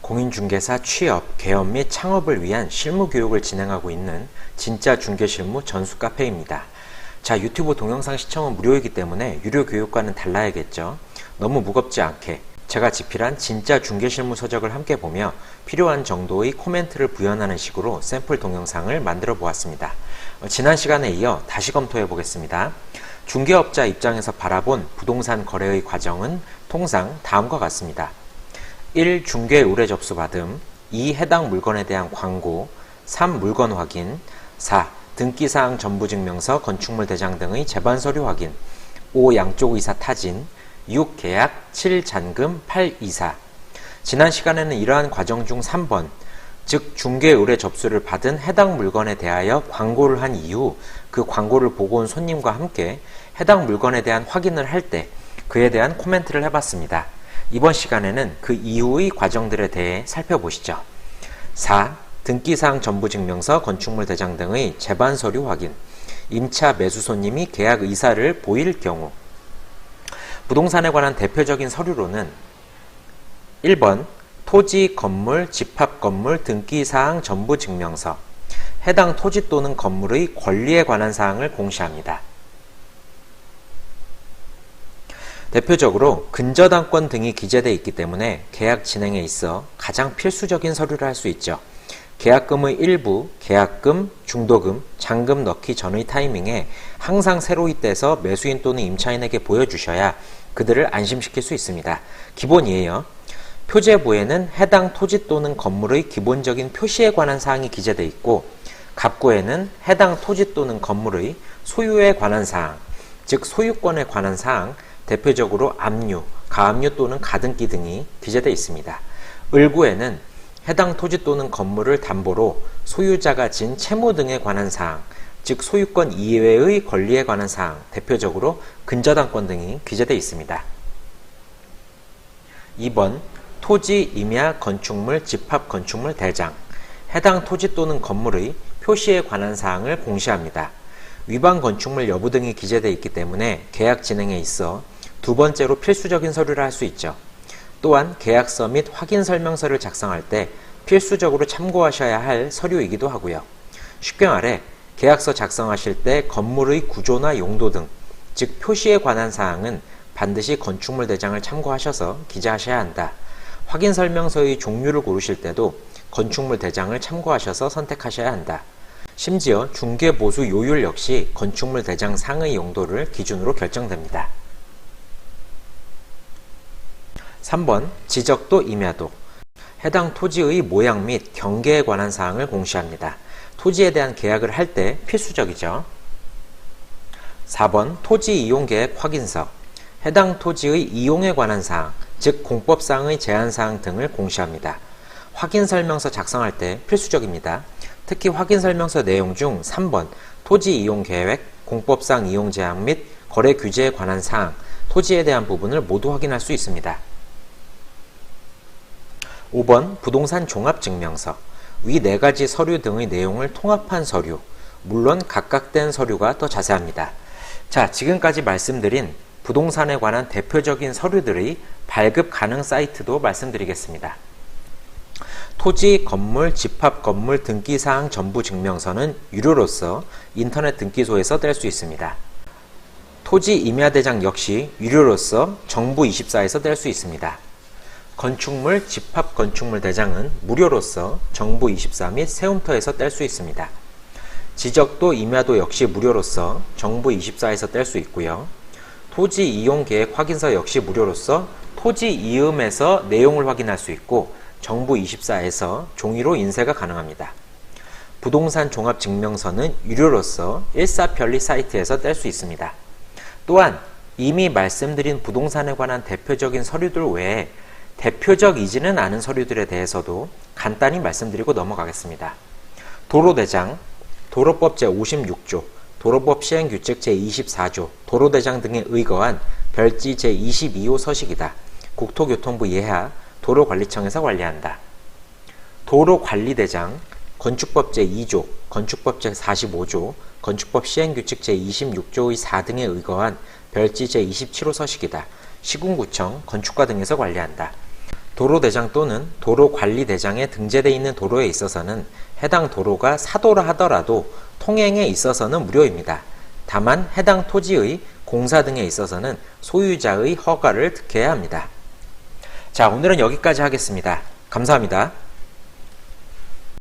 공인중개사 취업, 개업 및 창업을 위한 실무 교육을 진행하고 있는 진짜 중개실무 전수 카페입니다. 자, 유튜브 동영상 시청은 무료이기 때문에 유료 교육과는 달라야겠죠. 너무 무겁지 않게 제가 집필한 진짜 중개실무 서적을 함께 보며 필요한 정도의 코멘트를 부연하는 식으로 샘플 동영상을 만들어 보았습니다. 지난 시간에 이어 다시 검토해 보겠습니다. 중개업자 입장에서 바라본 부동산 거래의 과정은 통상 다음과 같습니다. 1. 중개 의뢰 접수 받음, 2. 해당 물건에 대한 광고, 3. 물건 확인, 4. 등기사항 전부증명서, 건축물 대장 등의 제반 서류 확인, 5. 양쪽 의사 타진, 6. 계약, 7. 잔금, 8. 이사. 지난 시간에는 이러한 과정 중 3번, 즉 중개 의뢰 접수를 받은 해당 물건에 대하여 광고를 한 이후 그 광고를 보고 온 손님과 함께 해당 물건에 대한 확인을 할 때 그에 대한 코멘트를 해봤습니다. 이번 시간에는 그 이후의 과정들에 대해 살펴보시죠. 4. 등기사항 전부증명서, 건축물 대장 등의 제반 서류 확인. 임차 매수 손님이 계약 의사를 보일 경우. 부동산에 관한 대표적인 서류로는 1번 토지, 건물, 집합 건물 등기사항 전부증명서. 해당 토지 또는 건물의 권리에 관한 사항을 공시합니다. 대표적으로 근저당권 등이 기재되어 있기 때문에 계약 진행에 있어 가장 필수적인 서류를 할 수 있죠. 계약금의 일부, 계약금, 중도금, 잔금 넣기 전의 타이밍에 항상 새로이 떼서 매수인 또는 임차인에게 보여주셔야 그들을 안심시킬 수 있습니다. 기본이에요. 표제부에는 해당 토지 또는 건물의 기본적인 표시에 관한 사항이 기재되어 있고 갑구에는 해당 토지 또는 건물의 소유에 관한 사항, 즉 소유권에 관한 사항, 대표적으로 압류, 가압류 또는 가등기 등이 기재되어 있습니다. 을구에는 해당 토지 또는 건물을 담보로 소유자가 진 채무 등에 관한 사항, 즉 소유권 이외의 권리에 관한 사항, 대표적으로 근저당권 등이 기재되어 있습니다. 2번 토지, 임야, 건축물, 집합 건축물 대장. 해당 토지 또는 건물의 표시에 관한 사항을 공시합니다. 위반 건축물 여부 등이 기재되어 있기 때문에 계약 진행에 있어 두 번째로 필수적인 서류를 할 수 있죠. 또한 계약서 및 확인 설명서를 작성할 때 필수적으로 참고하셔야 할 서류이기도 하고요. 쉽게 말해 계약서 작성하실 때 건물의 구조나 용도 등, 즉 표시에 관한 사항은 반드시 건축물 대장을 참고하셔서 기재하셔야 한다. 확인 설명서의 종류를 고르실 때도 건축물 대장을 참고하셔서 선택하셔야 한다. 심지어 중개보수 요율 역시 건축물 대장 상의 용도를 기준으로 결정됩니다. 3번 지적도, 임야도. 해당 토지의 모양 및 경계에 관한 사항을 공시합니다. 토지에 대한 계약을 할 때 필수적이죠. 4번 토지 이용 계획 확인서. 해당 토지의 이용에 관한 사항, 즉 공법상의 제한사항 등을 공시합니다. 확인 설명서 작성할 때 필수적입니다. 특히 확인 설명서 내용 중 3번 토지 이용 계획, 공법상 이용 제한 및 거래 규제에 관한 사항, 토지에 대한 부분을 모두 확인할 수 있습니다. 5번 부동산 종합증명서. 위 4가지 서류 등의 내용을 통합한 서류, 물론 각각된 서류가 더 자세합니다. 자, 지금까지 말씀드린 부동산에 관한 대표적인 서류들의 발급 가능 사이트도 말씀드리겠습니다. 토지, 건물, 집합 건물 등기사항 전부증명서는 유료로서 인터넷 등기소에서 뗄 수 있습니다. 토지 임야대장 역시 유료로서 정부24에서 뗄 수 있습니다. 건축물, 집합 건축물 대장은 무료로서 정부24 및 세움터에서 뗄 수 있습니다. 지적도, 임야도 역시 무료로서 정부24에서 뗄 수 있고요. 토지 이용 계획 확인서 역시 무료로서 토지 이음에서 내용을 확인할 수 있고 정부24에서 종이로 인쇄가 가능합니다. 부동산 종합증명서는 유료로서 일사편리 사이트에서 뗄 수 있습니다. 또한 이미 말씀드린 부동산에 관한 대표적인 서류들 외에 대표적이지는 않은 서류들에 대해서도 간단히 말씀드리고 넘어가겠습니다. 도로대장, 도로법 제56조, 도로법 시행규칙 제24조, 도로대장 등에 의거한 별지 제22호 서식이다. 국토교통부 예하 도로관리청에서 관리한다. 도로관리대장, 건축법 제2조, 건축법 제45조, 건축법 시행규칙 제26조의 4 등에 의거한 별지 제27호 서식이다. 시군구청, 건축과 등에서 관리한다. 도로대장 또는 도로관리대장에 등재되어 있는 도로에 있어서는 해당 도로가 사도라 하더라도 통행에 있어서는 무료입니다. 다만 해당 토지의 공사 등에 있어서는 소유자의 허가를 득해야 합니다. 자, 오늘은 여기까지 하겠습니다. 감사합니다.